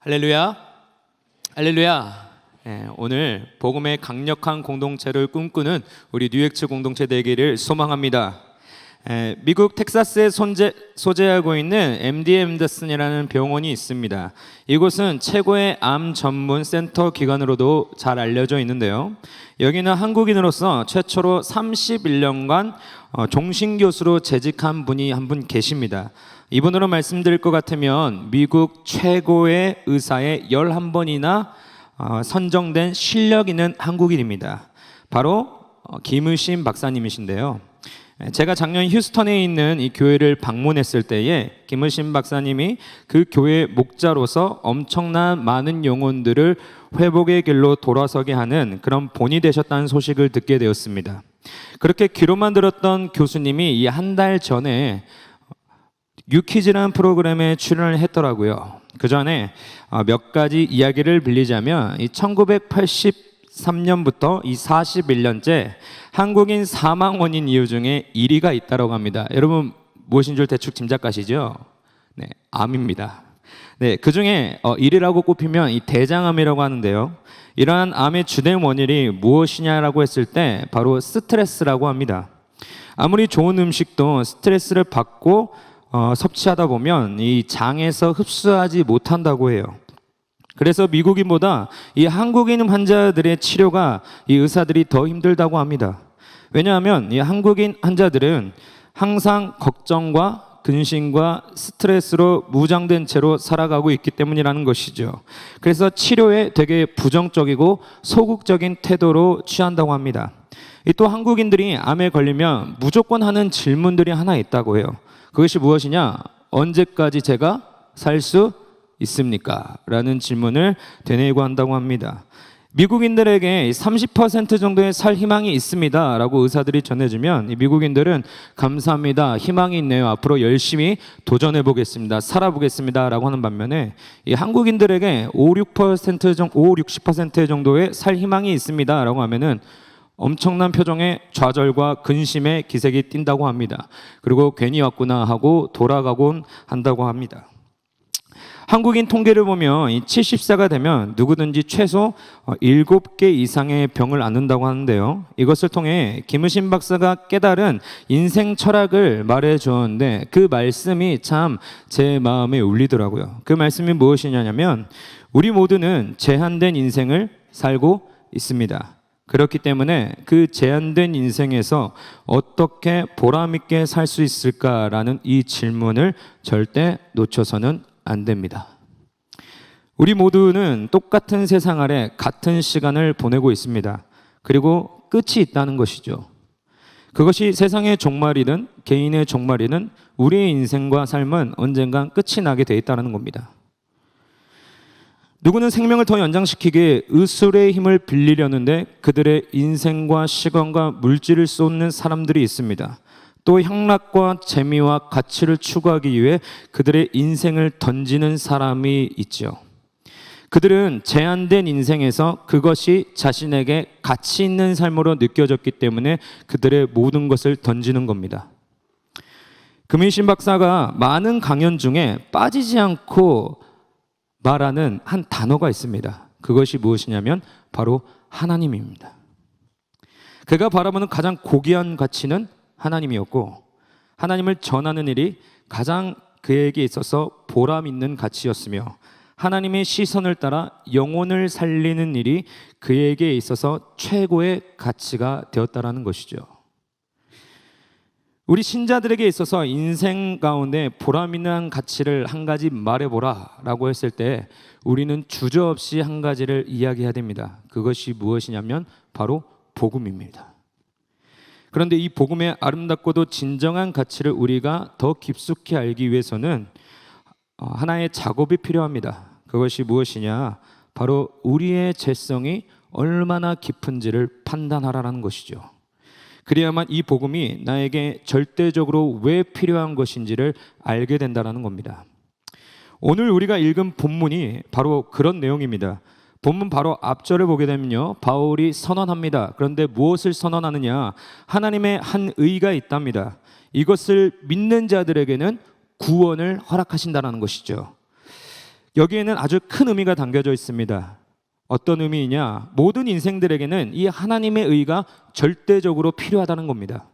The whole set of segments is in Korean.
할렐루야, 할렐루야. 오늘 복음의 강력한 공동체를 꿈꾸는 우리 뉴엑츠 공동체 되기를 소망합니다. 미국 텍사스에 소재하고 있는 MD 앤더슨이라는 병원이 있습니다. 이곳은 최고의 암 전문 센터 기관으로도 잘 알려져 있는데요. 여기는 한국인으로서 최초로 31년간 종신교수로 재직한 분이 한 분 계십니다. 이분으로 말씀드릴 것 같으면 미국 최고의 의사에 11번이나 선정된 실력 있는 한국인입니다. 바로 김의심 박사님이신데요. 제가 작년 휴스턴에 있는 이 교회를 방문했을 때에 김의심 박사님이 그 교회의 목자로서 엄청난 많은 영혼들을 회복의 길로 돌아서게 하는 그런 본이 되셨다는 소식을 듣게 되었습니다. 그렇게 귀로만 들었던 교수님이 이 한 달 전에 유퀴즈라는 프로그램에 출연을 했더라고요. 그 전에 몇 가지 이야기를 빌리자면 1983년부터 이 41년째 한국인 사망 원인 이유 중에 1위가 있다고 합니다. 여러분 무엇인 줄 대충 짐작가시죠? 네, 암입니다. 네, 그 중에 1위라고 꼽히면 이 대장암이라고 하는데요. 이러한 암의 주된 원인이 무엇이냐라고 했을 때 바로 스트레스라고 합니다. 아무리 좋은 음식도 스트레스를 받고 섭취하다 보면 이 장에서 흡수하지 못한다고 해요. 그래서 미국인보다 이 한국인 환자들의 치료가 이 의사들이 더 힘들다고 합니다. 왜냐하면 이 한국인 환자들은 항상 걱정과 근심과 스트레스로 무장된 채로 살아가고 있기 때문이라는 것이죠. 그래서 치료에 되게 부정적이고 소극적인 태도로 취한다고 합니다. 또 한국인들이 암에 걸리면 무조건 하는 질문들이 하나 있다고 해요. 그것이 무엇이냐? 언제까지 제가 살 수 있습니까? 라는 질문을 되뇌이고 한다고 합니다. 미국인들에게 30% 정도의 살 희망이 있습니다 라고 의사들이 전해주면 이 미국인들은 감사합니다, 희망이 있네요, 앞으로 열심히 도전해 보겠습니다, 살아보겠습니다 라고 하는 반면에 이 한국인들에게 60% 정도의 살 희망이 있습니다 라고 하면은 엄청난 표정의 좌절과 근심의 기색이 띈다고 합니다. 그리고 괜히 왔구나 하고 돌아가곤 한다고 합니다. 한국인 통계를 보면 70세가 되면 누구든지 최소 7개 이상의 병을 앓는다고 하는데요. 이것을 통해 김의심 박사가 깨달은 인생 철학을 말해 주었는데 그 말씀이 참 제 마음에 울리더라고요. 그 말씀이 무엇이냐면 우리 모두는 제한된 인생을 살고 있습니다. 그렇기 때문에 그 제한된 인생에서 어떻게 보람있게 살 수 있을까라는 이 질문을 절대 놓쳐서는 안 됩니다. 우리 모두는 똑같은 세상 아래 같은 시간을 보내고 있습니다. 그리고 끝이 있다는 것이죠. 그것이 세상의 종말이든 개인의 종말이든 우리의 인생과 삶은 언젠간 끝이 나게 돼 있다는 겁니다. 누구는 생명을 더 연장시키기에 의술의 힘을 빌리려는데 그들의 인생과 시간과 물질을 쏟는 사람들이 있습니다. 또 향락과 재미와 가치를 추구하기 위해 그들의 인생을 던지는 사람이 있죠. 그들은 제한된 인생에서 그것이 자신에게 가치 있는 삶으로 느껴졌기 때문에 그들의 모든 것을 던지는 겁니다. 금의심 박사가 많은 강연 중에 빠지지 않고 말하는 한 단어가 있습니다. 그것이 무엇이냐면 바로 하나님입니다. 그가 바라보는 가장 고귀한 가치는 하나님이었고 하나님을 전하는 일이 가장 그에게 있어서 보람 있는 가치였으며 하나님의 시선을 따라 영혼을 살리는 일이 그에게 있어서 최고의 가치가 되었다라는 것이죠. 우리 신자들에게 있어서 인생 가운데 보람 있는 가치를 한 가지 말해보라 라고 했을 때 우리는 주저없이 한 가지를 이야기해야 됩니다. 그것이 무엇이냐면 바로 복음입니다. 그런데 이 복음의 아름답고도 진정한 가치를 우리가 더 깊숙이 알기 위해서는 하나의 작업이 필요합니다. 그것이 무엇이냐? 바로 우리의 죄성이 얼마나 깊은지를 판단하라는 것이죠. 그래야만 이 복음이 나에게 절대적으로 왜 필요한 것인지를 알게 된다는 겁니다. 오늘 우리가 읽은 본문이 바로 그런 내용입니다. 본문 바로 앞절을 보게 되면요, 바울이 선언합니다. 그런데 무엇을 선언하느냐? 하나님의 한 의가 있답니다. 이것을 믿는 자들에게는 구원을 허락하신다는 것이죠. 여기에는 아주 큰 의미가 담겨져 있습니다. 어떤 의미이냐? 모든 인생들에게는 이 하나님의 의가 절대적으로 필요하다는 겁니다.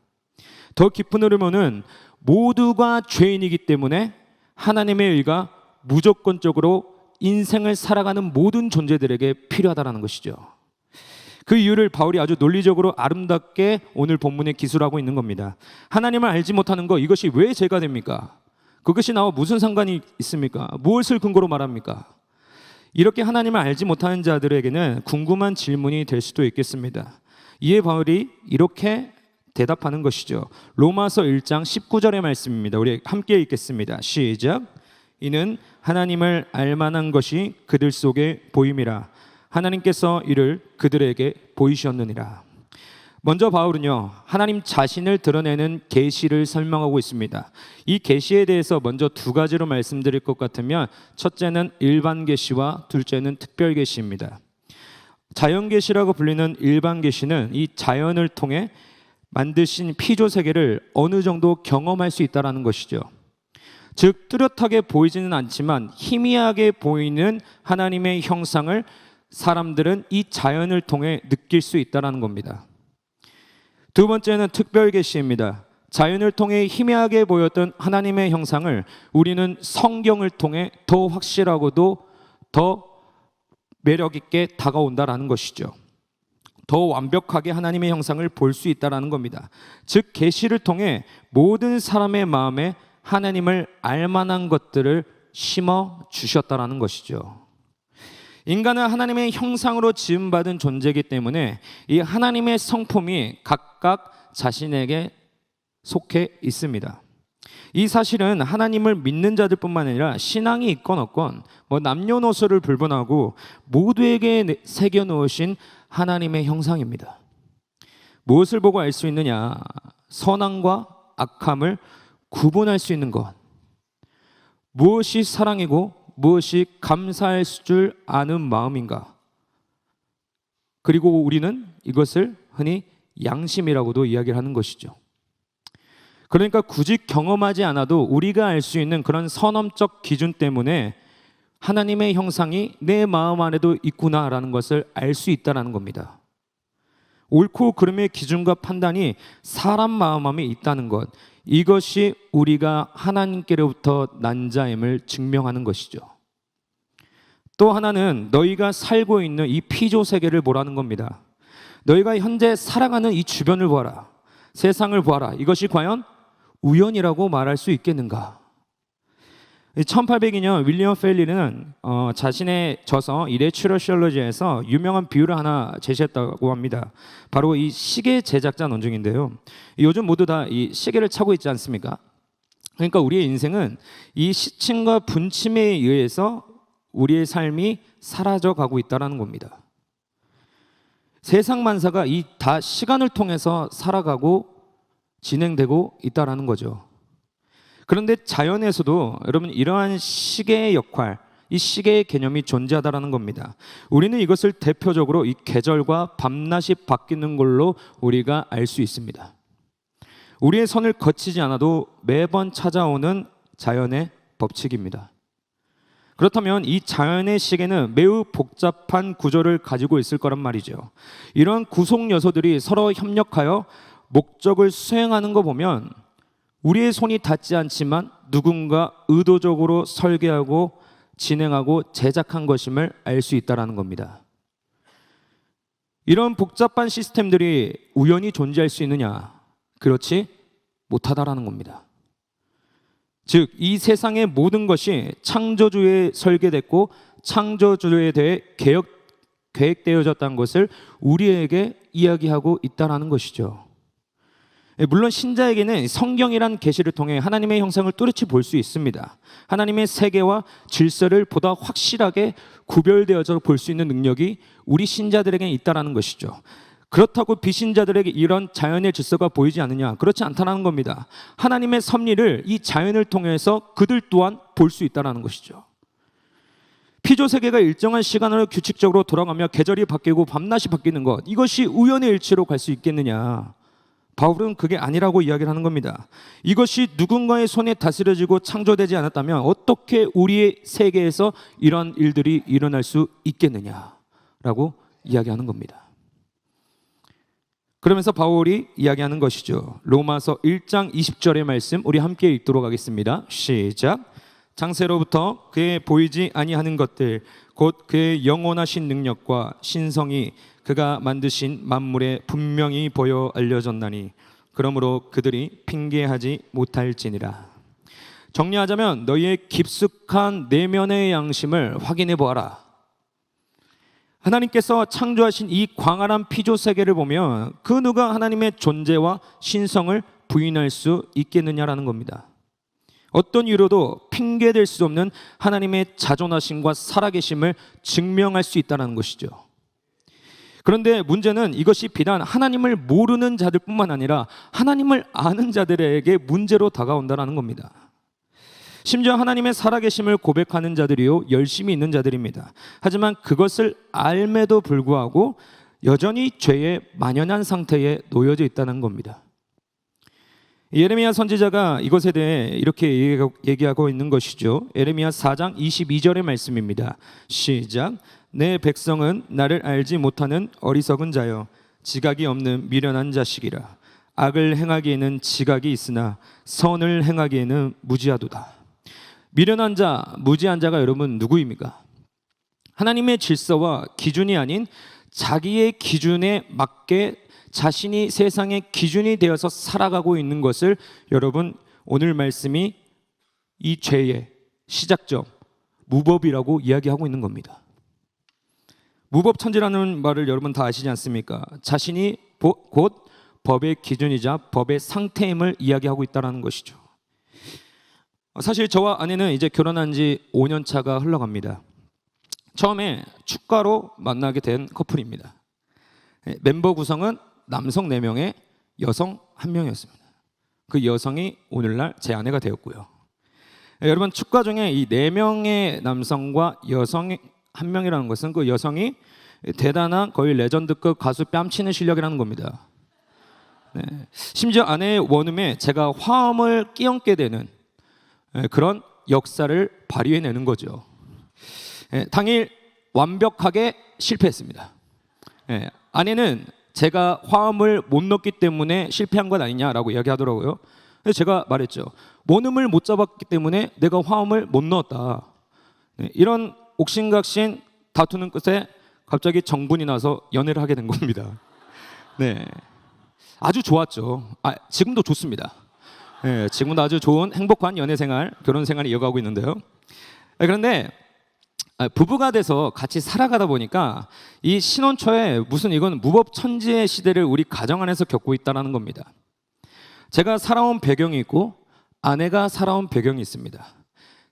더 깊은 의미로는 모두가 죄인이기 때문에 하나님의 의가 무조건적으로 인생을 살아가는 모든 존재들에게 필요하다는 것이죠. 그 이유를 바울이 아주 논리적으로 아름답게 오늘 본문에 기술하고 있는 겁니다. 하나님을 알지 못하는 것, 이것이 왜 죄가 됩니까? 그것이 나와 무슨 상관이 있습니까? 무엇을 근거로 말합니까? 이렇게 하나님을 알지 못하는 자들에게는 궁금한 질문이 될 수도 있겠습니다. 이에 바울이 이렇게 대답하는 것이죠. 로마서 1장 19절의 말씀입니다. 우리 함께 읽겠습니다. 시작. 이는 하나님을 알만한 것이 그들 속에 보임이라. 하나님께서 이를 그들에게 보이셨느니라. 먼저 바울은요, 하나님 자신을 드러내는 계시를 설명하고 있습니다. 이 계시에 대해서 먼저 두 가지로 말씀드릴 것 같으면, 첫째는 일반 계시와 둘째는 특별 계시입니다. 자연 계시라고 불리는 일반 계시는 이 자연을 통해 만드신 피조 세계를 어느 정도 경험할 수 있다는 것이죠. 즉 뚜렷하게 보이지는 않지만 희미하게 보이는 하나님의 형상을 사람들은 이 자연을 통해 느낄 수 있다는 겁니다. 두 번째는 특별 계시입니다. 자연을 통해 희미하게 보였던 하나님의 형상을 우리는 성경을 통해 더 확실하고도 더 매력 있게 다가온다라는 것이죠. 더 완벽하게 하나님의 형상을 볼 수 있다라는 겁니다. 즉 계시를 통해 모든 사람의 마음에 하나님을 알만한 것들을 심어 주셨다라는 것이죠. 인간은 하나님의 형상으로 지음받은 존재이기 때문에 이 하나님의 성품이 각각 자신에게 속해 있습니다. 이 사실은 하나님을 믿는 자들뿐만 아니라 신앙이 있건 없건 남녀노소를 불문하고 모두에게 새겨놓으신 하나님의 형상입니다. 무엇을 보고 알 수 있느냐? 선함과 악함을 구분할 수 있는 것. 무엇이 사랑이고 무엇이 감사할 줄 아는 마음인가? 그리고 우리는 이것을 흔히 양심이라고도 이야기를 하는 것이죠. 그러니까 굳이 경험하지 않아도 우리가 알 수 있는 그런 선언적 기준 때문에 하나님의 형상이 내 마음 안에도 있구나라는 것을 알 수 있다는 겁니다. 옳고 그름의 기준과 판단이 사람 마음 안에 있다는 것, 이것이 우리가 하나님께로부터 난 자임을 증명하는 것이죠. 또 하나는 너희가 살고 있는 이 피조 세계를 보라는 겁니다. 너희가 현재 살아가는 이 주변을 보아라. 세상을 보아라. 이것이 과연 우연이라고 말할 수 있겠는가? 1802년 윌리엄 페일리는 자신의 저서 이레츄러시얼러지에서 유명한 비유를 하나 제시했다고 합니다. 바로 이 시계 제작자 논증인데요. 요즘 모두 다 이 시계를 차고 있지 않습니까? 그러니까 우리의 인생은 이 시침과 분침에 의해서 우리의 삶이 사라져가고 있다는 겁니다. 세상 만사가 이 다 시간을 통해서 살아가고 진행되고 있다는 거죠. 그런데 자연에서도 여러분 이러한 시계의 역할, 이 시계의 개념이 존재하다는 겁니다. 우리는 이것을 대표적으로 이 계절과 밤낮이 바뀌는 걸로 우리가 알 수 있습니다. 우리의 선을 거치지 않아도 매번 찾아오는 자연의 법칙입니다. 그렇다면 이 자연의 시계는 매우 복잡한 구조를 가지고 있을 거란 말이죠. 이런 구성 요소들이 서로 협력하여 목적을 수행하는 거 보면 우리의 손이 닿지 않지만 누군가 의도적으로 설계하고 진행하고 제작한 것임을 알 수 있다는 겁니다. 이런 복잡한 시스템들이 우연히 존재할 수 있느냐? 그렇지 못하다라는 겁니다. 즉, 이 세상의 모든 것이 창조주에 설계됐고 창조주에 대해 계획되어졌다는 것을 우리에게 이야기하고 있다는 것이죠. 물론 신자에게는 성경이란 계시를 통해 하나님의 형상을 뚜렷이 볼 수 있습니다. 하나님의 세계와 질서를 보다 확실하게 구별되어져 볼 수 있는 능력이 우리 신자들에게 있다는 것이죠. 그렇다고 비신자들에게 이런 자연의 질서가 보이지 않느냐? 그렇지 않다는 겁니다. 하나님의 섭리를 이 자연을 통해서 그들 또한 볼 수 있다는 것이죠. 피조 세계가 일정한 시간으로 규칙적으로 돌아가며 계절이 바뀌고 밤낮이 바뀌는 것, 이것이 우연의 일치로 갈 수 있겠느냐? 바울은 그게 아니라고 이야기를 하는 겁니다. 이것이 누군가의 손에 다스려지고 창조되지 않았다면 어떻게 우리의 세계에서 이런 일들이 일어날 수 있겠느냐라고 이야기하는 겁니다. 그러면서 바울이 이야기하는 것이죠. 로마서 1장 20절의 말씀 우리 함께 읽도록 하겠습니다. 시작. 창세로부터 그의 보이지 아니하는 것들 곧 그의 영원하신 능력과 신성이 그가 만드신 만물에 분명히 보여 알려졌나니 그러므로 그들이 핑계하지 못할지니라. 정리하자면 너희의 깊숙한 내면의 양심을 확인해 보아라. 하나님께서 창조하신 이 광활한 피조 세계를 보면 그 누가 하나님의 존재와 신성을 부인할 수 있겠느냐라는 겁니다. 어떤 이유로도 핑계될 수 없는 하나님의 자존하심과 살아계심을 증명할 수 있다는 것이죠. 그런데 문제는 이것이 비단 하나님을 모르는 자들뿐만 아니라 하나님을 아는 자들에게 문제로 다가온다는 겁니다. 심지어 하나님의 살아계심을 고백하는 자들이요 열심히 있는 자들입니다. 하지만 그것을 알매도 불구하고 여전히 죄의 만연한 상태에 놓여져 있다는 겁니다. 예레미야 선지자가 이것에 대해 이렇게 얘기하고 있는 것이죠. 예레미야 4장 22절의 말씀입니다. 시작. 내 백성은 나를 알지 못하는 어리석은 자여 지각이 없는 미련한 자식이라. 악을 행하기에는 지각이 있으나 선을 행하기에는 무지하도다. 미련한 자, 무지한 자가 여러분 누구입니까? 하나님의 질서와 기준이 아닌 자기의 기준에 맞게 자신이 세상의 기준이 되어서 살아가고 있는 것을 여러분 오늘 말씀이 이 죄의 시작점 무법이라고 이야기하고 있는 겁니다. 무법천지라는 말을 여러분 다 아시지 않습니까? 자신이 곧 법의 기준이자 법의 상태임을 이야기하고 있다는 것이죠. 사실 저와 아내는 이제 결혼한 지 5년 차가 흘러갑니다. 처음에 축가로 만나게 된 커플입니다. 멤버 구성은 남성 4명에 여성 1명이었습니다. 그 여성이 오늘날 제 아내가 되었고요. 여러분 축가 중에 이 4명의 남성과 여성 1명이라는 것은 그 여성이 대단한 거의 레전드급 가수 뺨치는 실력이라는 겁니다. 네. 심지어 아내의 원음에 제가 화음을 끼얹게 되는 그런 역사를 발휘해내는 거죠. 당일 완벽하게 실패했습니다. 아내는 제가 화음을 못 넣었기 때문에 실패한 것 아니냐라고 이야기하더라고요. 그래서 제가 말했죠. 원음을 못 잡았기 때문에 내가 화음을 못 넣었다. 이런 옥신각신 다투는 끝에 갑자기 정분이 나서 연애를 하게 된 겁니다. 네, 아주 좋았죠. 지금도 좋습니다. 네, 지금도 아주 좋은 행복한 연애 생활, 결혼 생활을 이어가고 있는데요. 그런데 부부가 돼서 같이 살아가다 보니까 이 신혼 초에 무슨 이건 무법천지의 시대를 우리 가정 안에서 겪고 있다는 겁니다. 제가 살아온 배경이 있고 아내가 살아온 배경이 있습니다.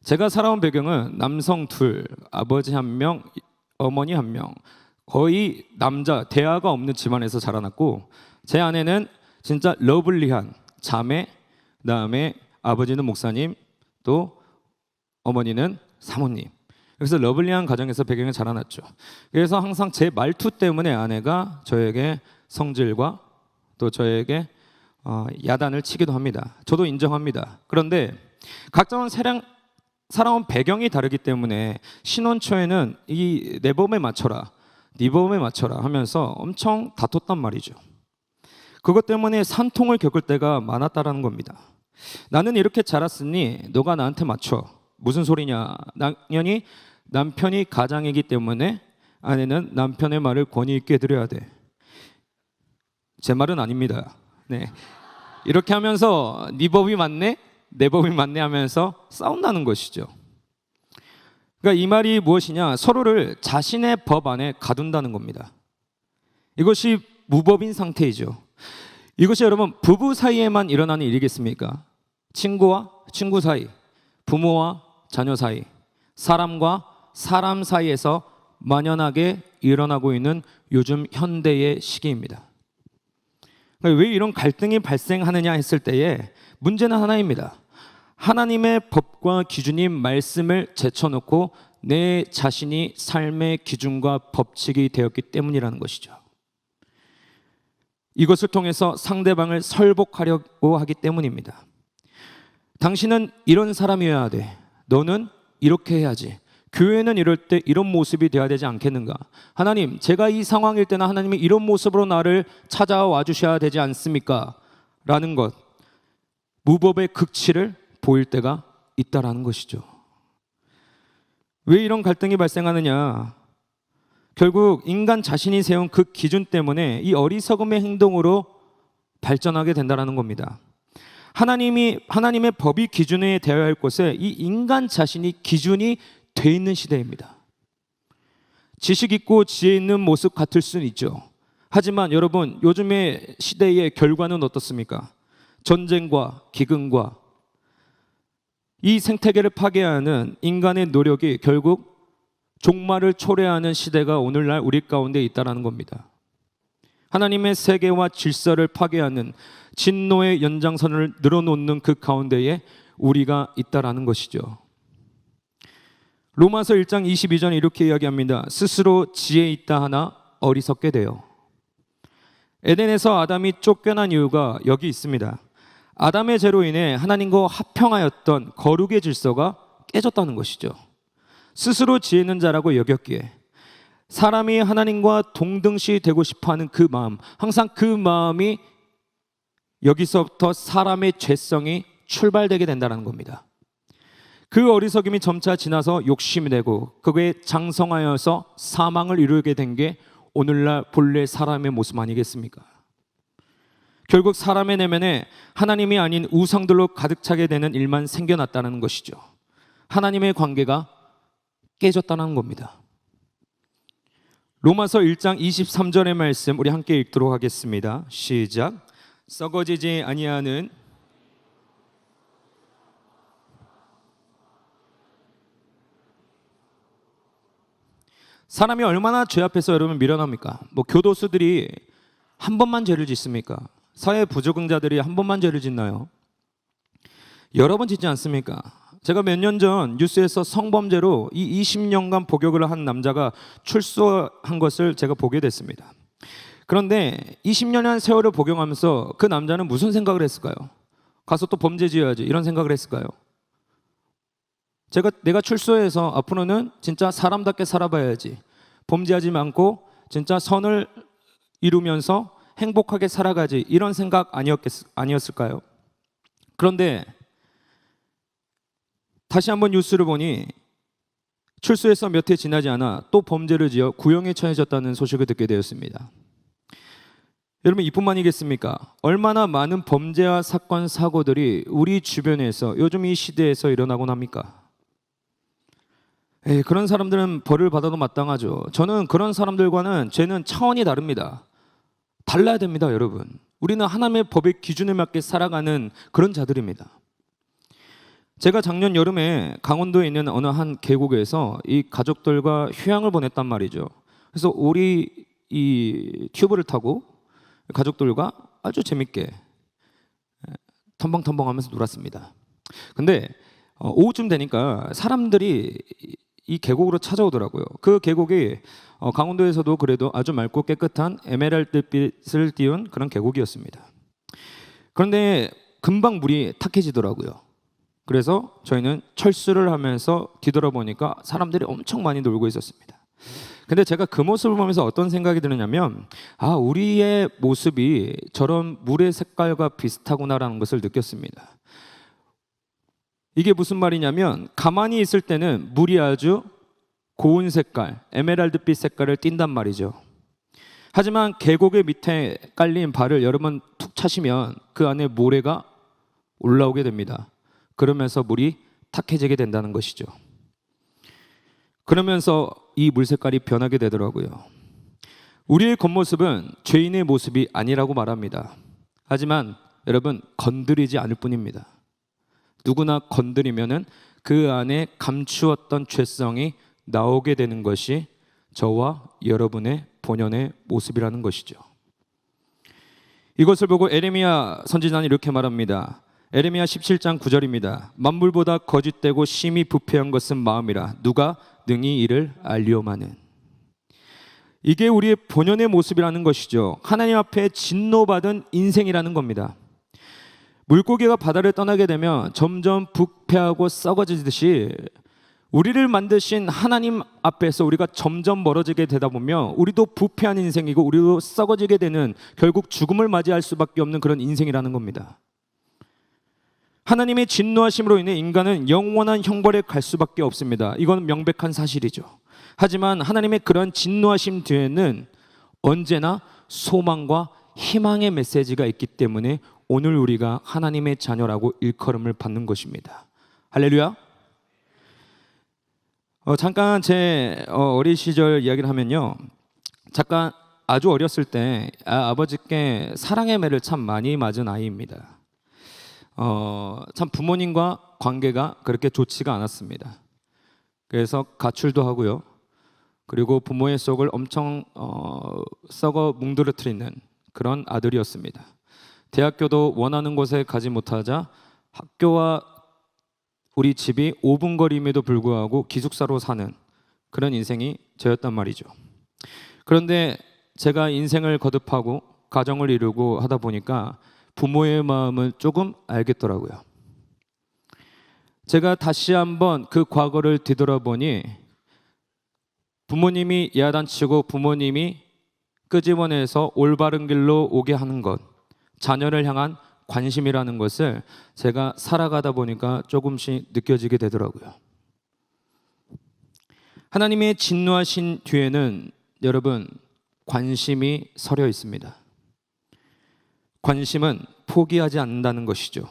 제가 살아온 배경은 남성 2, 아버지 1명, 어머니 1명, 거의 남자, 대화가 없는 집안에서 자라났고 제 아내는 진짜 러블리한 자매, 그다음에 아버지는 목사님, 또 어머니는 사모님. 그래서 러블리한 가정에서 배경을 자라났죠. 그래서 항상 제 말투 때문에 아내가 저에게 성질과 또 저에게 야단을 치기도 합니다. 저도 인정합니다. 그런데 각자는 살아온 배경이 다르기 때문에 신혼 초에는 이 내 법에 맞춰라, 네 법에 맞춰라 하면서 엄청 다퉜단 말이죠. 그것 때문에 산통을 겪을 때가 많았다라는 겁니다. 나는 이렇게 자랐으니 너가 나한테 맞춰. 무슨 소리냐? 당연히 남편이 가장이기 때문에 아내는 남편의 말을 권위 있게 들어야 돼. 제 말은 아닙니다. 네. 이렇게 하면서 네 법이 맞네, 내 법이 맞네 하면서 싸운다는 것이죠. 그러니까 이 말이 무엇이냐? 서로를 자신의 법 안에 가둔다는 겁니다. 이것이 무법인 상태이죠. 이것이 여러분 부부 사이에만 일어나는 일이겠습니까? 친구와 친구 사이, 부모와 자녀 사이, 사람과 사람 사이에서 만연하게 일어나고 있는 요즘 현대의 시기입니다. 왜 이런 갈등이 발생하느냐 했을 때에 문제는 하나입니다. 하나님의 법과 기준인 말씀을 제쳐놓고 내 자신이 삶의 기준과 법칙이 되었기 때문이라는 것이죠. 이것을 통해서 상대방을 설복하려고 하기 때문입니다. 당신은 이런 사람이어야 돼. 너는 이렇게 해야지. 교회는 이럴 때 이런 모습이 되어야 되지 않겠는가? 하나님, 제가 이 상황일 때는 하나님이 이런 모습으로 나를 찾아와 주셔야 되지 않습니까? 라는 것, 무법의 극치를 보일 때가 있다라는 것이죠. 왜 이런 갈등이 발생하느냐? 결국 인간 자신이 세운 그 기준 때문에 이 어리석음의 행동으로 발전하게 된다는 겁니다. 하나님의 법이 기준에 되어야 할 곳에 이 인간 자신이 기준이 돼 있는 시대입니다. 지식 있고 지혜 있는 모습 같을 수는 있죠. 하지만 여러분, 요즘의 시대의 결과는 어떻습니까? 전쟁과 기근과 이 생태계를 파괴하는 인간의 노력이 결국 종말을 초래하는 시대가 오늘날 우리 가운데 있다는 겁니다. 하나님의 세계와 질서를 파괴하는 진노의 연장선을 늘어놓는 그 가운데에 우리가 있다는 것이죠. 로마서 1장 22절에 이렇게 이야기합니다. 스스로 지혜 있다 하나 어리석게 돼요. 에덴에서 아담이 쫓겨난 이유가 여기 있습니다. 아담의 죄로 인해 하나님과 합평하였던 거룩의 질서가 깨졌다는 것이죠. 스스로 지혜 있는 자라고 여겼기에 사람이 하나님과 동등시 되고 싶어하는 그 마음, 항상 그 마음이 여기서부터 사람의 죄성이 출발되게 된다는 겁니다. 그 어리석음이 점차 지나서 욕심이 되고 그게 장성하여서 사망을 이루게 된 게 오늘날 본래 사람의 모습 아니겠습니까? 결국 사람의 내면에 하나님이 아닌 우상들로 가득 차게 되는 일만 생겨났다는 것이죠. 하나님의 관계가 깨졌다는 겁니다. 로마서 1장 23절의 말씀 우리 함께 읽도록 하겠습니다. 시작. 썩어지지 아니하는 사람이 얼마나 죄 앞에서 여러분 미련합니까? 교도소들이 한 번만 죄를 짓습니까? 사회 부적응자들이 한 번만 죄를 짓나요? 여러 번 짓지 않습니까? 제가 몇 년 전 뉴스에서 성범죄로 이 20년간 복역을 한 남자가 출소한 것을 제가 보게 됐습니다. 그런데 20년의 세월을 복용하면서 그 남자는 무슨 생각을 했을까요? 가서 또 범죄 지어야지 이런 생각을 했을까요? 내가 출소해서 앞으로는 진짜 사람답게 살아봐야지, 범죄하지 않고 진짜 선을 이루면서 행복하게 살아가지, 이런 생각 아니었을까요? 그런데 다시 한번 뉴스를 보니 출소해서 몇 해 지나지 않아 또 범죄를 지어 구형에 처해졌다는 소식을 듣게 되었습니다. 여러분, 이뿐만이겠습니까? 얼마나 많은 범죄와 사건, 사고들이 우리 주변에서 요즘 이 시대에서 일어나곤 합니까? 그런 사람들은 벌을 받아도 마땅하죠. 저는 그런 사람들과는 죄는 차원이 다릅니다. 달라야 됩니다, 여러분. 우리는 하나님의 법의 기준에 맞게 살아가는 그런 자들입니다. 제가 작년 여름에 강원도에 있는 어느 한 계곡에서 이 가족들과 휴양을 보냈단 말이죠. 그래서 우리 이 튜브를 타고 가족들과 아주 재밌게 텀벙텀벙하면서 놀았습니다. 근데 오후쯤 되니까 사람들이 이 계곡으로 찾아오더라고요. 그 계곡이 강원도에서도 그래도 아주 맑고 깨끗한 에메랄드빛을 띄운 그런 계곡이었습니다. 그런데 금방 물이 탁해지더라고요. 그래서 저희는 철수를 하면서 뒤돌아보니까 사람들이 엄청 많이 놀고 있었습니다. 근데 제가 그 모습을 보면서 어떤 생각이 드느냐면, 우리의 모습이 저런 물의 색깔과 비슷하구나라는 것을 느꼈습니다. 이게 무슨 말이냐면, 가만히 있을 때는 물이 아주 고운 색깔, 에메랄드빛 색깔을 띈단 말이죠. 하지만 계곡의 밑에 깔린 발을 여러분 툭 차시면 그 안에 모래가 올라오게 됩니다. 그러면서 물이 탁해지게 된다는 것이죠. 그러면서 이 물 색깔이 변하게 되더라고요. 우리의 겉모습은 죄인의 모습이 아니라고 말합니다. 하지만 여러분, 건드리지 않을 뿐입니다. 누구나 건드리면은 그 안에 감추었던 죄성이 나오게 되는 것이 저와 여러분의 본연의 모습이라는 것이죠. 이것을 보고 에레미야 선지자는 이렇게 말합니다. 에레미야 17장 9절입니다. 만물보다 거짓되고 심히 부패한 것은 마음이라 누가 능히 이를 알리오마는. 이게 우리의 본연의 모습이라는 것이죠. 하나님 앞에 진노받은 인생이라는 겁니다. 물고기가 바다를 떠나게 되면 점점 부패하고 썩어지듯이 우리를 만드신 하나님 앞에서 우리가 점점 멀어지게 되다 보면 우리도 부패한 인생이고 우리도 썩어지게 되는, 결국 죽음을 맞이할 수밖에 없는 그런 인생이라는 겁니다. 하나님의 진노하심으로 인해 인간은 영원한 형벌에 갈 수밖에 없습니다. 이건 명백한 사실이죠. 하지만 하나님의 그런 진노하심 뒤에는 언제나 소망과 희망의 메시지가 있기 때문에 오늘 우리가 하나님의 자녀라고 일컬음을 받는 것입니다. 할렐루야. 잠깐 제 어린 시절 이야기를 하면요, 잠깐 아주 어렸을 때 아버지께 사랑의 매를 참 많이 맞은 아이입니다. 참 부모님과 관계가 그렇게 좋지가 않았습니다. 그래서 가출도 하고요, 그리고 부모의 속을 엄청 썩어 뭉드러뜨리는 그런 아들이었습니다. 대학교도 원하는 곳에 가지 못하자 학교와 우리 집이 5분 거리임에도 불구하고 기숙사로 사는 그런 인생이 저였단 말이죠. 그런데 제가 인생을 거듭하고 가정을 이루고 하다 보니까 부모의 마음을 조금 알겠더라고요. 제가 다시 한번 그 과거를 뒤돌아보니 부모님이 야단치고 부모님이 끄집어내서 올바른 길로 오게 하는 것, 자녀를 향한 관심이라는 것을 제가 살아가다 보니까 조금씩 느껴지게 되더라고요. 하나님의 진노하신 뒤에는 여러분 관심이 서려 있습니다. 관심은 포기하지 않는다는 것이죠.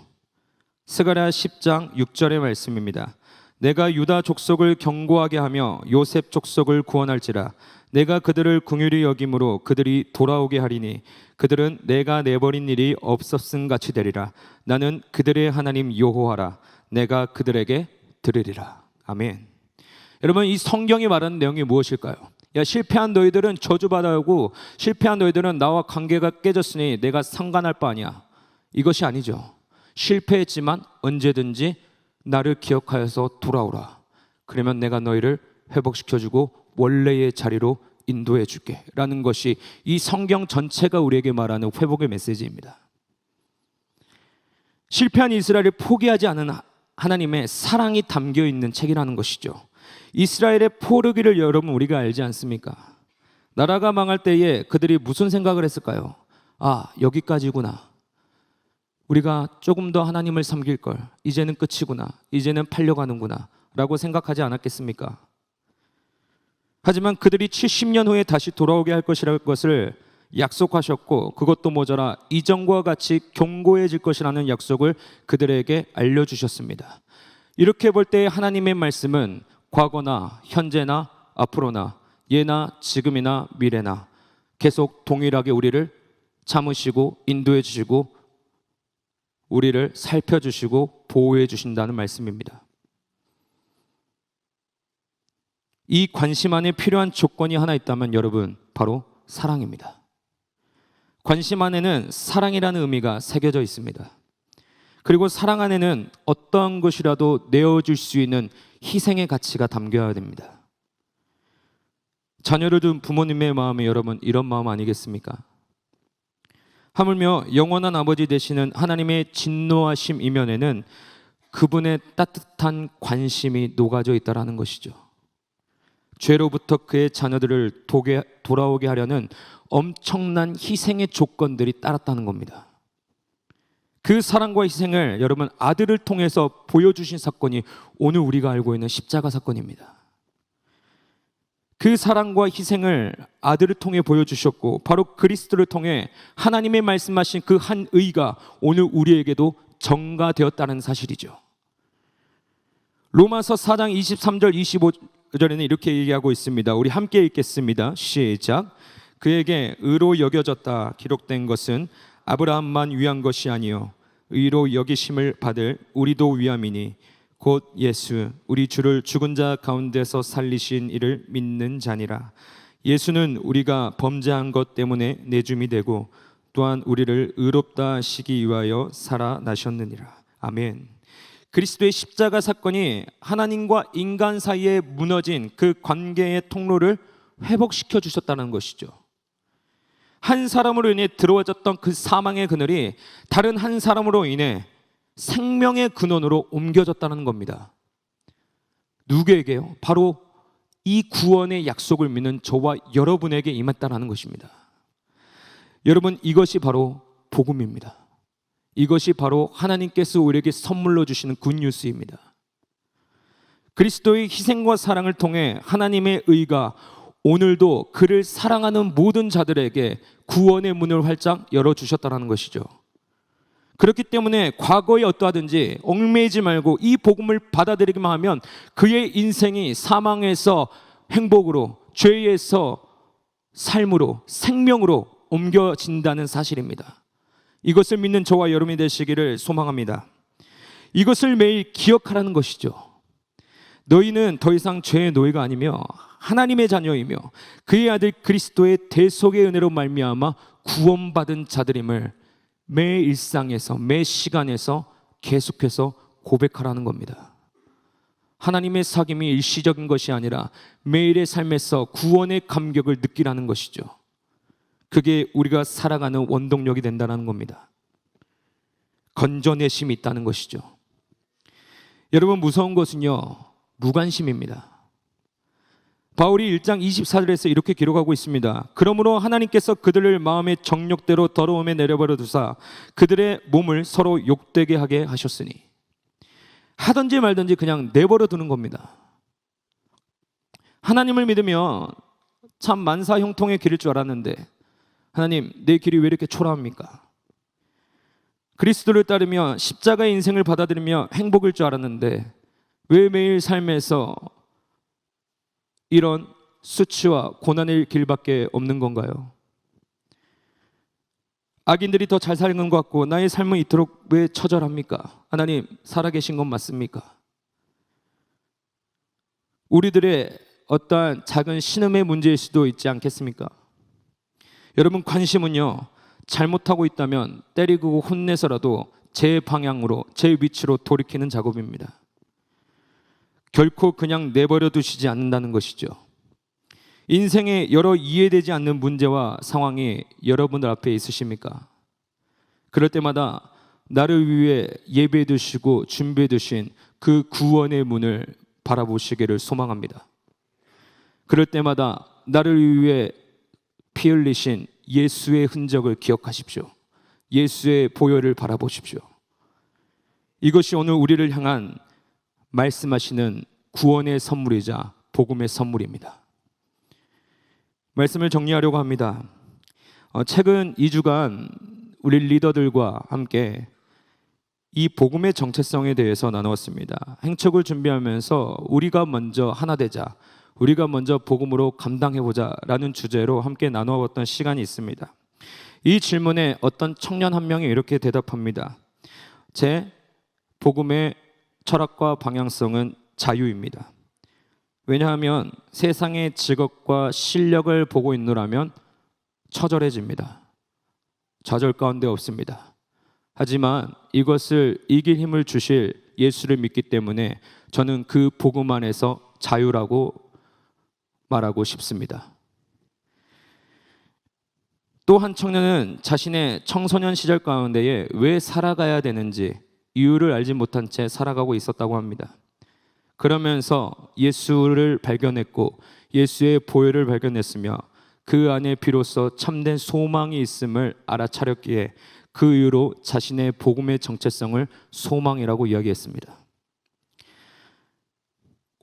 스가랴 10장 6절의 말씀입니다. 내가 유다 족속을 견고하게 하며 요셉 족속을 구원할지라. 내가 그들을 긍휼히 여김으로 그들이 돌아오게 하리니 그들은 내가 내버린 일이 없었음 같이 되리라. 나는 그들의 하나님 여호와라. 내가 그들에게 들으리라. 아멘. 여러분, 이 성경이 말하는 내용이 무엇일까요? 야, 실패한 너희들은 저주받아야 하고 실패한 너희들은 나와 관계가 깨졌으니 내가 상관할 바 아니야. 이것이 아니죠. 실패했지만 언제든지 나를 기억하여서 돌아오라. 그러면 내가 너희를 회복시켜주고 원래의 자리로 인도해 줄게 라는 것이 이 성경 전체가 우리에게 말하는 회복의 메시지입니다. 실패한 이스라엘을 포기하지 않은 하나님의 사랑이 담겨 있는 책이라는 것이죠. 이스라엘의 포르기를 여러분 우리가 알지 않습니까? 나라가 망할 때에 그들이 무슨 생각을 했을까요? 아, 여기까지구나. 우리가 조금 더 하나님을 섬길 걸. 이제는 끝이구나. 이제는 팔려가는구나 라고 생각하지 않았겠습니까? 하지만 그들이 70년 후에 다시 돌아오게 할 것이라는 것을 약속하셨고, 그것도 모자라 이전과 같이 견고해질 것이라는 약속을 그들에게 알려주셨습니다. 이렇게 볼 때 하나님의 말씀은 과거나 현재나 앞으로나 예나 지금이나 미래나 계속 동일하게 우리를 참으시고 인도해 주시고 우리를 살펴주시고 보호해 주신다는 말씀입니다. 이 관심 안에 필요한 조건이 하나 있다면 여러분, 바로 사랑입니다. 관심 안에는 사랑이라는 의미가 새겨져 있습니다. 그리고 사랑 안에는 어떠한 것이라도 내어줄 수 있는 희생의 가치가 담겨야 됩니다. 자녀를 둔 부모님의 마음이 여러분 이런 마음 아니겠습니까? 하물며 영원한 아버지 되시는 하나님의 진노하심 이면에는 그분의 따뜻한 관심이 녹아져 있다는 것이죠. 죄로부터 그의 자녀들을 돌아오게 하려는 엄청난 희생의 조건들이 따랐다는 겁니다. 그 사랑과 희생을 여러분 아들을 통해서 보여주신 사건이 오늘 우리가 알고 있는 십자가 사건입니다. 그 사랑과 희생을 아들을 통해 보여주셨고, 바로 그리스도를 통해 하나님의 말씀하신 그 한 의가 오늘 우리에게도 전가되었다는 사실이죠. 로마서 4장 23절 25절에는 이렇게 얘기하고 있습니다. 우리 함께 읽겠습니다. 시작. 그에게 의로 여겨졌다 기록된 것은 아브라함만 위한 것이 아니요 의로 여기심을 받을 우리도 위함이니 곧 예수 우리 주를 죽은 자 가운데서 살리신 이를 믿는 자니라. 예수는 우리가 범죄한 것 때문에 내줌이 되고 또한 우리를 의롭다 하시기 위하여 살아나셨느니라. 아멘. 그리스도의 십자가 사건이 하나님과 인간 사이에 무너진 그 관계의 통로를 회복시켜 주셨다는 것이죠. 한 사람으로 인해 들어와졌던 그 사망의 그늘이 다른 한 사람으로 인해 생명의 근원으로 옮겨졌다는 겁니다. 누구에게요? 바로 이 구원의 약속을 믿는 저와 여러분에게 임했다는 것입니다. 여러분, 이것이 바로 복음입니다. 이것이 바로 하나님께서 우리에게 선물로 주시는 굿뉴스입니다. 그리스도의 희생과 사랑을 통해 하나님의 의가 오늘도 그를 사랑하는 모든 자들에게 구원의 문을 활짝 열어주셨다는 것이죠. 그렇기 때문에 과거에 어떠하든지 얽매이지 말고 이 복음을 받아들이기만 하면 그의 인생이 사망에서 행복으로, 죄에서 삶으로, 생명으로 옮겨진다는 사실입니다. 이것을 믿는 저와 여러분이 되시기를 소망합니다. 이것을 매일 기억하라는 것이죠. 너희는 더 이상 죄의 노예가 아니며 하나님의 자녀이며 그의 아들 그리스도의 대속의 은혜로 말미암아 구원받은 자들임을 매 일상에서, 매 시간에서 계속해서 고백하라는 겁니다. 하나님의 사귐이 일시적인 것이 아니라 매일의 삶에서 구원의 감격을 느끼라는 것이죠. 그게 우리가 살아가는 원동력이 된다는 겁니다. 건져내심이 있다는 것이죠. 여러분, 무서운 것은요, 무관심입니다. 바울이 1장 24절에서 이렇게 기록하고 있습니다. 그러므로 하나님께서 그들을 마음의 정욕대로 더러움에 내려버려 두사 그들의 몸을 서로 욕되게 하게 하셨으니, 하든지 말든지 그냥 내버려 두는 겁니다. 하나님을 믿으면 참 만사 형통의 길일 줄 알았는데 하나님, 내 길이 왜 이렇게 초라합니까? 그리스도를 따르며 십자가의 인생을 받아들이며 행복일 줄 알았는데 왜 매일 삶에서 이런 수치와 고난의 길밖에 없는 건가요? 악인들이 더 잘 사는 것 같고 나의 삶은 이토록 왜 처절합니까? 하나님, 살아계신 건 맞습니까? 우리들의 어떠한 작은 신음의 문제일 수도 있지 않겠습니까? 여러분, 관심은요, 잘못하고 있다면 때리고 혼내서라도 제 방향으로, 제 위치로 돌이키는 작업입니다. 결코 그냥 내버려 두시지 않는다는 것이죠. 인생에 여러 이해되지 않는 문제와 상황이 여러분들 앞에 있으십니까? 그럴 때마다 나를 위해 예배해 두시고 준비해 두신 그 구원의 문을 바라보시기를 소망합니다. 그럴 때마다 나를 위해 피 흘리신 예수의 흔적을 기억하십시오. 예수의 보혈을 바라보십시오. 이것이 오늘 우리를 향한 말씀하시는 구원의 선물이자 복음의 선물입니다. 말씀을 정리하려고 합니다. 최근 2주간 우리 리더들과 함께 이 복음의 정체성에 대해서 나누었습니다. 행척을 준비하면서 우리가 먼저 하나 되자, 우리가 먼저 복음으로 감당해보자 라는 주제로 함께 나누었던 시간이 있습니다. 이 질문에 어떤 청년 한 명이 이렇게 대답합니다. 제 복음의 철학과 방향성은 자유입니다. 왜냐하면 세상의 직업과 실력을 보고 있노라면 처절해집니다. 좌절 가운데 없습니다. 하지만 이것을 이길 힘을 주실 예수를 믿기 때문에 저는 그 복음 안에서 자유라고 말하고 싶습니다. 또 한 청년은 자신의 청소년 시절 가운데에 왜 살아가야 되는지 이유를 알지 못한 채 살아가고 있었다고 합니다. 그러면서 예수를 발견했고 예수의 보혈을 발견했으며 그 안에 비로소 참된 소망이 있음을 알아차렸기에 그 이유로 자신의 복음의 정체성을 소망이라고 이야기했습니다.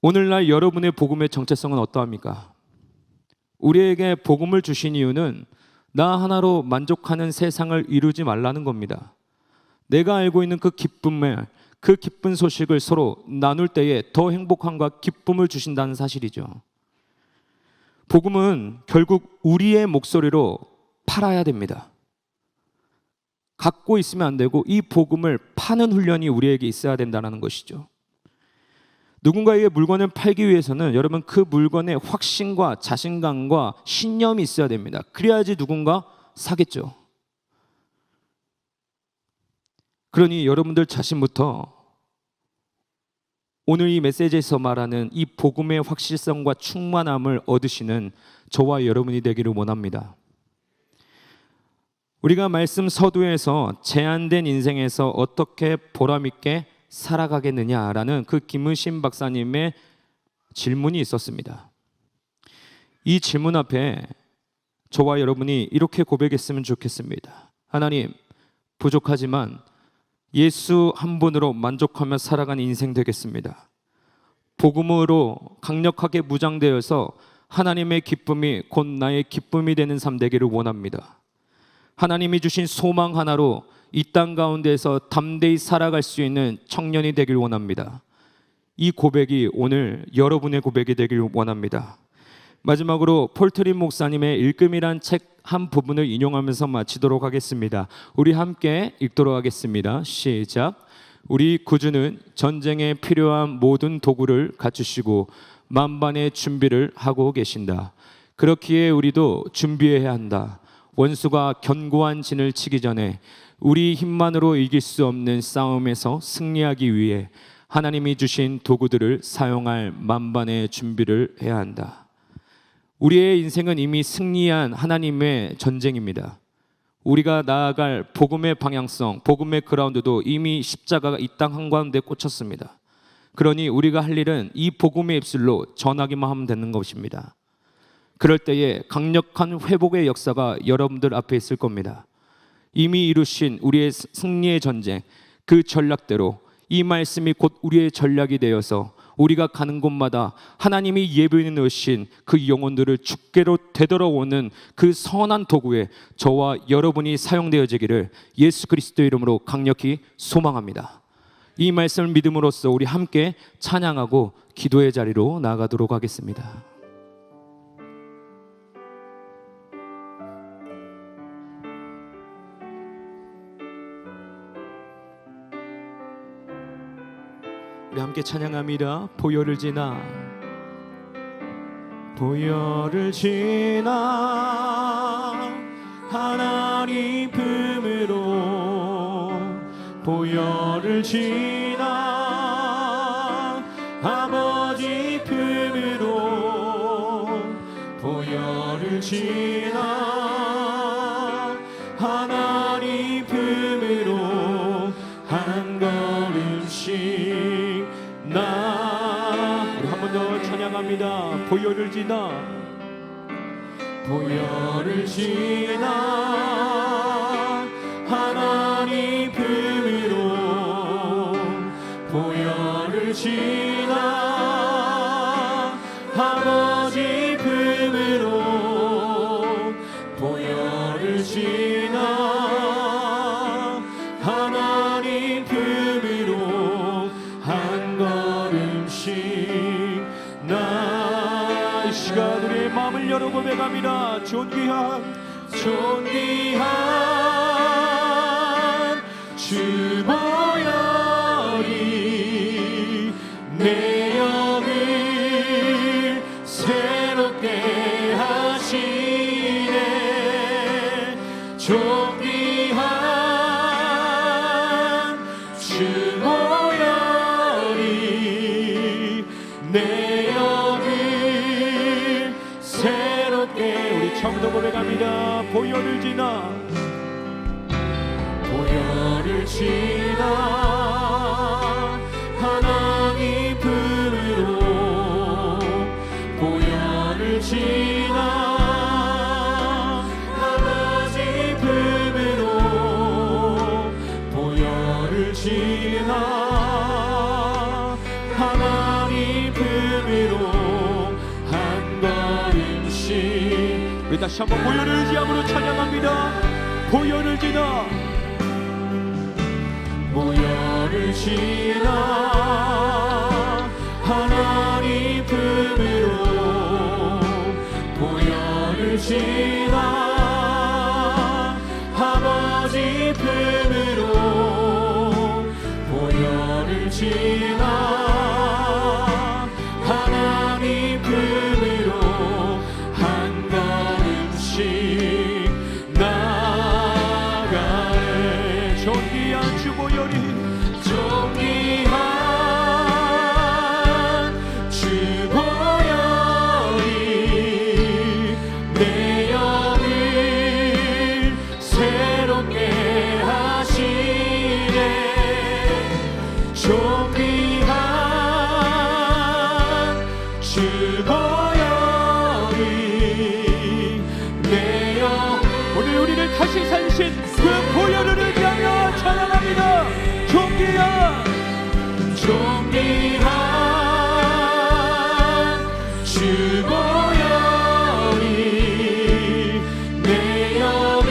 오늘날 여러분의 복음의 정체성은 어떠합니까? 우리에게 복음을 주신 이유는 나 하나로 만족하는 세상을 이루지 말라는 겁니다. 내가 알고 있는 그 기쁨을, 그 기쁜 소식을 서로 나눌 때에 더 행복함과 기쁨을 주신다는 사실이죠. 복음은 결국 우리의 목소리로 팔아야 됩니다. 갖고 있으면 안 되고 이 복음을 파는 훈련이 우리에게 있어야 된다는 것이죠. 누군가에게 물건을 팔기 위해서는 여러분 그 물건에 확신과 자신감과 신념이 있어야 됩니다. 그래야지 누군가 사겠죠. 그러니 여러분들 자신부터 오늘 이 메시지에서 말하는 이 복음의 확실성과 충만함을 얻으시는 저와 여러분이 되기를 원합니다. 우리가 말씀 서두에서 제한된 인생에서 어떻게 보람있게 살아가겠느냐라는 그 김의신 박사님의 질문이 있었습니다. 이 질문 앞에 저와 여러분이 이렇게 고백했으면 좋겠습니다. 하나님, 부족하지만 예수 한 분으로 만족하며 살아가는 인생 되겠습니다. 복음으로 강력하게 무장되어서 하나님의 기쁨이 곧 나의 기쁨이 되는 삶 되기를 원합니다. 하나님이 주신 소망 하나로 이 땅 가운데서 담대히 살아갈 수 있는 청년이 되길 원합니다. 이 고백이 오늘 여러분의 고백이 되길 원합니다. 마지막으로 폴트린 목사님의 일금이란 책 한 부분을 인용하면서 마치도록 하겠습니다. 우리 함께 읽도록 하겠습니다. 시작. 우리 구주는 전쟁에 필요한 모든 도구를 갖추시고 만반의 준비를 하고 계신다. 그렇기에 우리도 준비해야 한다. 원수가 견고한 진을 치기 전에 우리 힘만으로 이길 수 없는 싸움에서 승리하기 위해 하나님이 주신 도구들을 사용할 만반의 준비를 해야 한다. 우리의 인생은 이미 승리한 하나님의 전쟁입니다. 우리가 나아갈 복음의 방향성, 복음의 그라운드도 이미 십자가가 이 땅 한가운데 꽂혔습니다. 그러니 우리가 할 일은 이 복음의 입술로 전하기만 하면 되는 것입니다. 그럴 때에 강력한 회복의 역사가 여러분들 앞에 있을 겁니다. 이미 이루신 우리의 승리의 전쟁, 그 전략대로 이 말씀이 곧 우리의 전략이 되어서 우리가 가는 곳마다 하나님이 예비해 놓으신 그 영혼들을 주께로 되돌아오는 그 선한 도구에 저와 여러분이 사용되어지기를 예수 그리스도의 이름으로 강력히 소망합니다. 이 말씀을 믿음으로써 우리 함께 찬양하고 기도의 자리로 나아가도록 하겠습니다. 우리 함께 찬양합니다. 보혈을 지나 보혈을 지나 하나님 품으로 보혈을 지나 아버지 품으로 보혈을 지나 하나님 품으로 한 걸음씩 우리 한 번 더 찬양합니다. 보혈을 지나 보혈을 지나 하나님 품으로 보혈을 지나 아버지 품으로 보혈을 지나 하나님 품으로 한 걸음씩 이 시간 우리의 마음을 열어 고백합니다. 존귀한 주 보혈이 내 영을 새롭게 하시네. 존귀한 주 보혈이 내 영을 새롭게 우리 처음부터 고백합니다. 보혈을 지나 보혈을 지나 하나님 품으로 보혈을 지나 아버지 품으로 보혈을 지나 하나님 품으로 한 걸음씩 우리 다시 한번 보혈을 의지함으로 찬양합니다. 보혈을 지나 보혈을 지나 하나님 품으로 보혈을 지나 아버지 품으로 보혈을 지나 하나님 품으로 한 걸음씩 나가네. 존귀한 주 보혈이 존귀한 오늘 우리를 다시 살리신 그 보혈을 의지하며 찬양합니다. 존귀한 주 보혈이 내 영을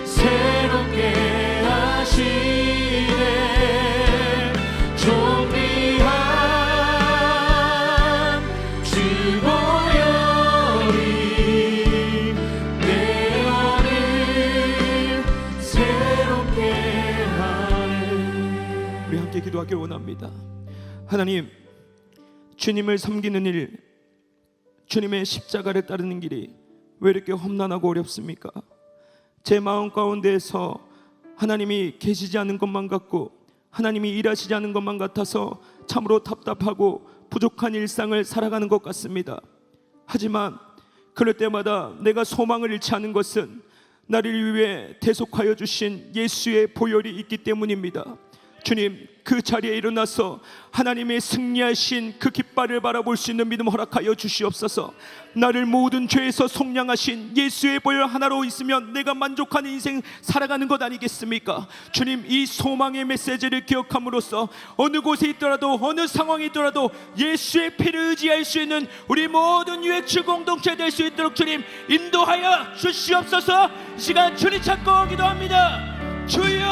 새롭게 하시네. 존귀한 주 보혈이 내 영을 새롭게 하네. 우리 함께 기도하길 원합니다. 하나님, 주님을 섬기는 일, 주님의 십자가를 따르는 길이 왜 이렇게 험난하고 어렵습니까? 제 마음 가운데에서 하나님이 계시지 않은 것만 같고 하나님이 일하시지 않은 것만 같아서 참으로 답답하고 부족한 일상을 살아가는 것 같습니다. 하지만 그럴 때마다 내가 소망을 잃지 않은 것은 나를 위해 대속하여 주신 예수의 보혈이 있기 때문입니다. 주님, 그 자리에 일어나서 하나님의 승리하신 그 깃발을 바라볼 수 있는 믿음 허락하여 주시옵소서. 나를 모든 죄에서 속량하신 예수의 보혈 하나로 있으면 내가 만족하는 인생 살아가는 것 아니겠습니까? 주님, 이 소망의 메시지를 기억함으로써 어느 곳에 있더라도 어느 상황에 있더라도 예수의 피를 의지할 수 있는 우리 모든 유해치 공동체 될 수 있도록 주님 인도하여 주시옵소서. 이 시간 주님 찾고 기도합니다. 주여,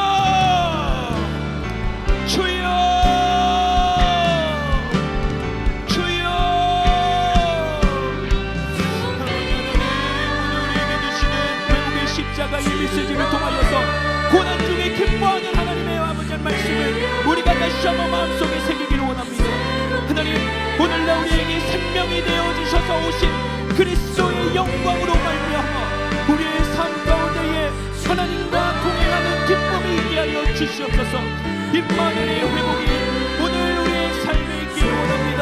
주여, 주여. 우리에게 주시는 외국의 십자가의 메시지를 통하여서 고난 중에 기뻐하는 하나님의 아버지의 말씀을 우리가 다시 한번 마음속에 새기기를 원합니다. 하나님, 오늘날 우리에게 생명이 되어주셔서 오신 그리스도의 영광으로 말미암아 우리의 삶 가운데에 하나님과 동행하는 기쁨이 있게 하여 주시옵소서. 임마누엘의 회복이 오늘 우리의 삶에 있기를 원합니다.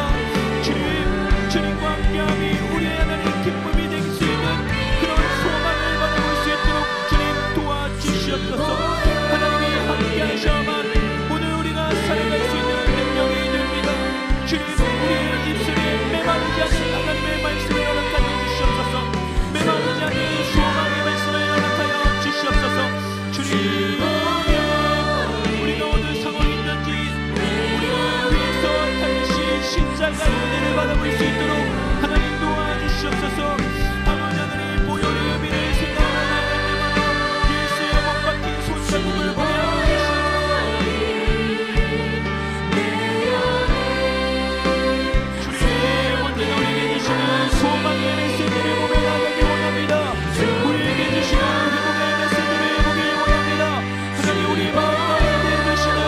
주님과 함께함이 우리의 하나님 기쁨이 될 수 있는 그런 소망을 받아볼 수 있도록 주님 도와주시옵소서. 하나님이 함께하셔야만 오늘 우리가 살아갈 수 있는 능력이 됩니다. 주님, 우리의 입술이 메마르지 않는 하나님의 말씀을 허락하여 주시옵소서. 메마르지 않는 소망의 말씀을 허락하여 주시옵소서. 주님, 십자가의 은혜를 받아볼 수 있도록 하나님 도와주시옵소서. 아버지 하나님, 보혈의 의미를 생각하는 때마다 예수의 못 박힌 손자국을 보내어 주시옵소서. 주님, 언제나 우리에게 주시는 소망의 메시지를 보며 나가기 원합니다. 우리에게 주시는 회복의 메시지를 보기 원합니다. 하나님, 우리 마음 가운데 주시는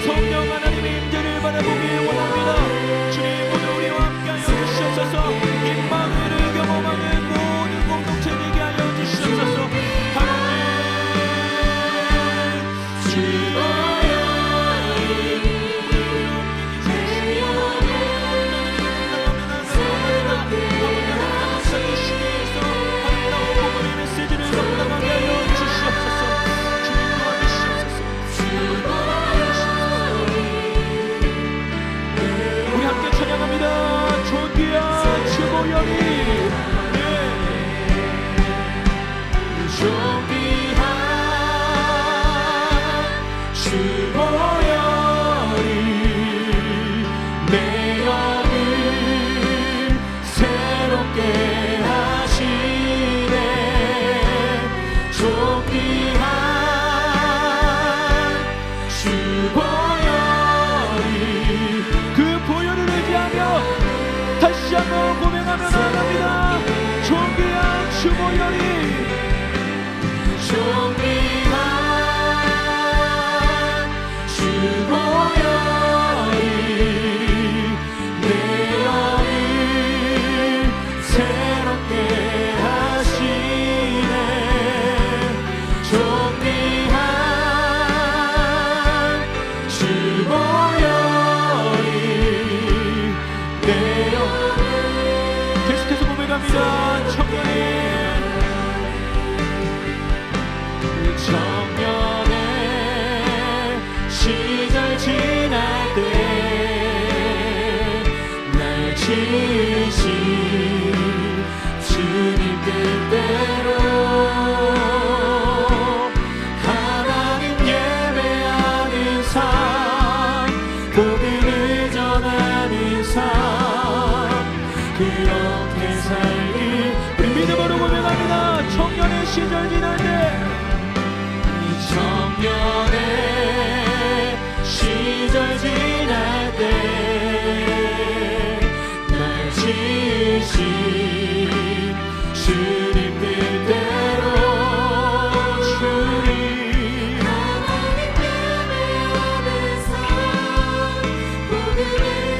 성령 하나님의 임재를 바라보기 원합니다. 임마누엘을 경험하는 모든 공동체 되게 하여 주시옵소서. 하나님, 주여, 메시지를 감당하게 하여 주시옵소서. 주님 도와주시옵소서. 우리 함께 찬양합니다. 존귀한 주 보혈이, 존귀한 주 보혈이 내 영을 새롭게 하시네. 존귀한 주 보혈이, 그 보혈을 의지하며 다시 한번 고백하며 나아갑니다. 존귀한 주 보혈이, 존귀한 주 보혈이 내 영을 새롭게 하시네. 존귀한 주 보혈이 내 영을 계속해서 고백합니다. 청년의 시절 지날 때 날 지으신 주님 뜻대로 청년의 시절 지날 때, 이 청년의 시절 지날 때 날 지으신 주님 뜻대로 주님 하나님 예배하는 삶 복음을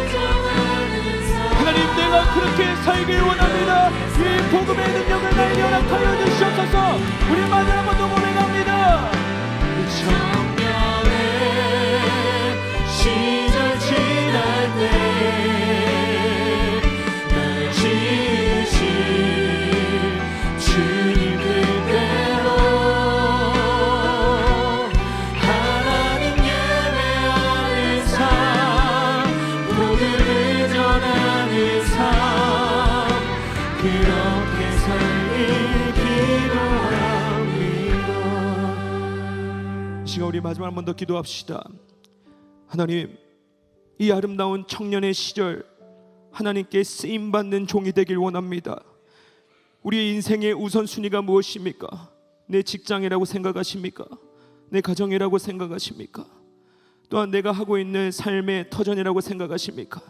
전하는 삶 하나님 내가 그렇게 살길 원합니다. 이 복음의 능력을 나에게 허락하여 주시옵소서. 우리 마지막 번도 고백합니다. 청년의 시절 지날 때 날 지으신 주님 뜻대로 하나님 예배하는 삶 복음을 전하는 삶 그렇게 살길 기도합니다. 시간 우리 마지막 한 번 더 기도합시다. 하나님, 이 아름다운 청년의 시절 하나님께 쓰임받는 종이 되길 원합니다. 우리의 인생의 우선순위가 무엇입니까? 내 직장이라고 생각하십니까? 내 가정이라고 생각하십니까? 또한 내가 하고 있는 삶의 터전이라고 생각하십니까?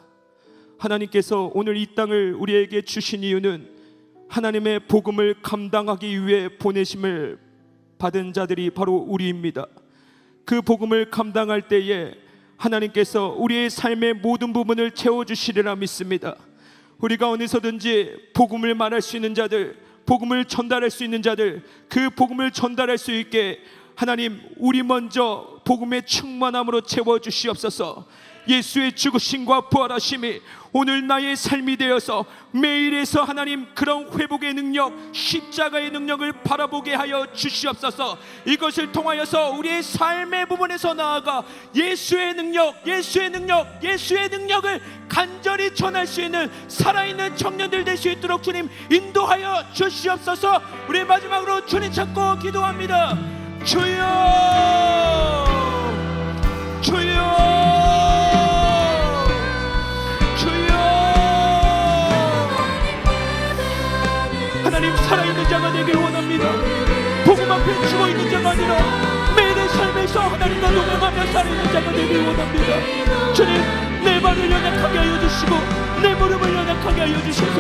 하나님께서 오늘 이 땅을 우리에게 주신 이유는 하나님의 복음을 감당하기 위해 보내심을 받은 자들이 바로 우리입니다. 그 복음을 감당할 때에 하나님께서 우리의 삶의 모든 부분을 채워주시리라 믿습니다. 우리가 어디서든지 복음을 말할 수 있는 자들, 복음을 전달할 수 있는 자들, 그 복음을 전달할 수 있게 하나님 우리 먼저 복음의 충만함으로 채워주시옵소서. 예수의 죽으심과 부활하심이 오늘 나의 삶이 되어서 매일에서 하나님 그런 회복의 능력, 십자가의 능력을 바라보게 하여 주시옵소서. 이것을 통하여서 우리의 삶의 부분에서 나아가 예수의 능력, 예수의 능력, 예수의 능력을 간절히 전할 수 있는 살아있는 청년들 될 수 있도록 주님 인도하여 주시옵소서. 우리 마지막으로 주님 찾고 기도합니다. 주여, 주여, 하나님 살아있는 자가 되길 원합니다. 복음 앞에 죽어있는 자가 아니라 매일의 삶에서 하나님과 동행하며 살아있는 자가 되길 원합니다. 주님, 내 발을 연약하게 하여 주시고 내 무릎을 연약하게 하여 주셔서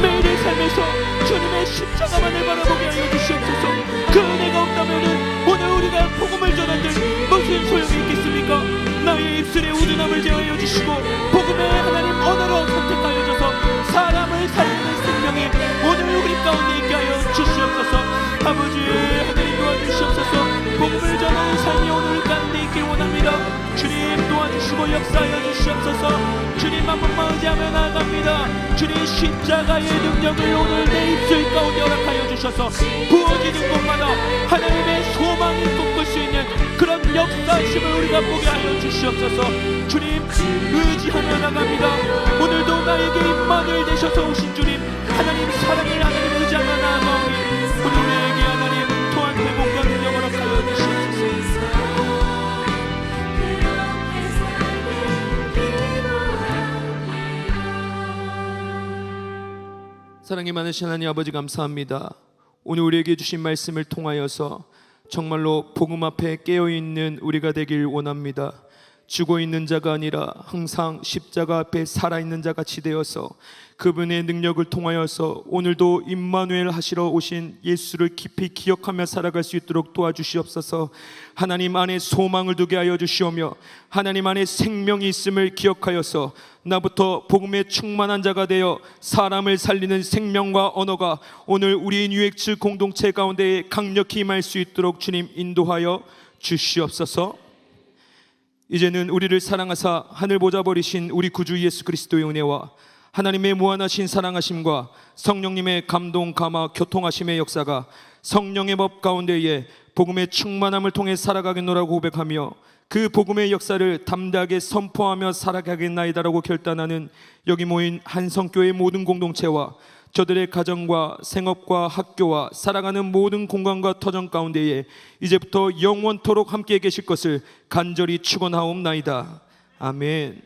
매일의 삶에서 주님의 십자가만을 바라보게 하여 주시옵소서. 그 은혜가 없다면 오늘 우리가 복음을 전한들 무슨 소용이 있겠습니까? 나의 입술에 우둔함을 제하여 주시고 복음의 하나님 언어로 선택하여 줘서 사람을 살리는 생명이 오늘 우리 가운데 있게 하여 주시옵소서. 아버지 하나님 도와주시옵소서. 복음을 전하는 삶이 오늘 우리 가운데 있길 원합니다. 주님 도와주시고 역사하여 주시옵소서. 주님 한 번만 의지하며 나아갑니다. 주님 십자가의 능력을 오늘 내 입술 가운데 허락하여 주셔서 부어지는 곳마다 하나님의 소망이 꿈꿀 수 있는 그런 역사심을 우리가 보게 하여 주시옵소서. 주님 의지하며 나갑니다. 오늘도 나에게 임마누엘 되셔서 오신 주님, 하나님 사랑을 하나님 의지하며 나아가오니 오늘 우리에게 하나님 또한 회복과 능력을 허락하여 주시옵소서. 사랑이 많으신 하나님 아버지 감사합니다. 오늘 우리에게 주신 말씀을 통하여서 정말로 복음 앞에 깨어있는 우리가 되길 원합니다. 죽어있는 자가 아니라 항상 십자가 앞에 살아있는 자 같이 되어서 그분의 능력을 통하여서 오늘도 임마누엘 하시러 오신 예수를 깊이 기억하며 살아갈 수 있도록 도와주시옵소서. 하나님 안에 소망을 두게 하여 주시오며 하나님 안에 생명이 있음을 기억하여서 나부터 복음에 충만한 자가 되어 사람을 살리는 생명과 언어가 오늘 우리 뉴엑츠 공동체 가운데에 강력히 임할 수 있도록 주님 인도하여 주시옵소서. 이제는 우리를 사랑하사 하늘 보좌 버리신 우리 구주 예수 그리스도의 은혜와 하나님의 무한하신 사랑하심과 성령님의 감동 감화 교통하심의 역사가 성령의 법 가운데에 복음의 충만함을 통해 살아가겠노라고 고백하며 그 복음의 역사를 담대하게 선포하며 살아가겠나이다라고 결단하는 여기 모인 한성교회 모든 공동체와 저들의 가정과 생업과 학교와 살아가는 모든 공간과 터전 가운데에 이제부터 영원토록 함께 계실 것을 간절히 축원하옵나이다. 아멘.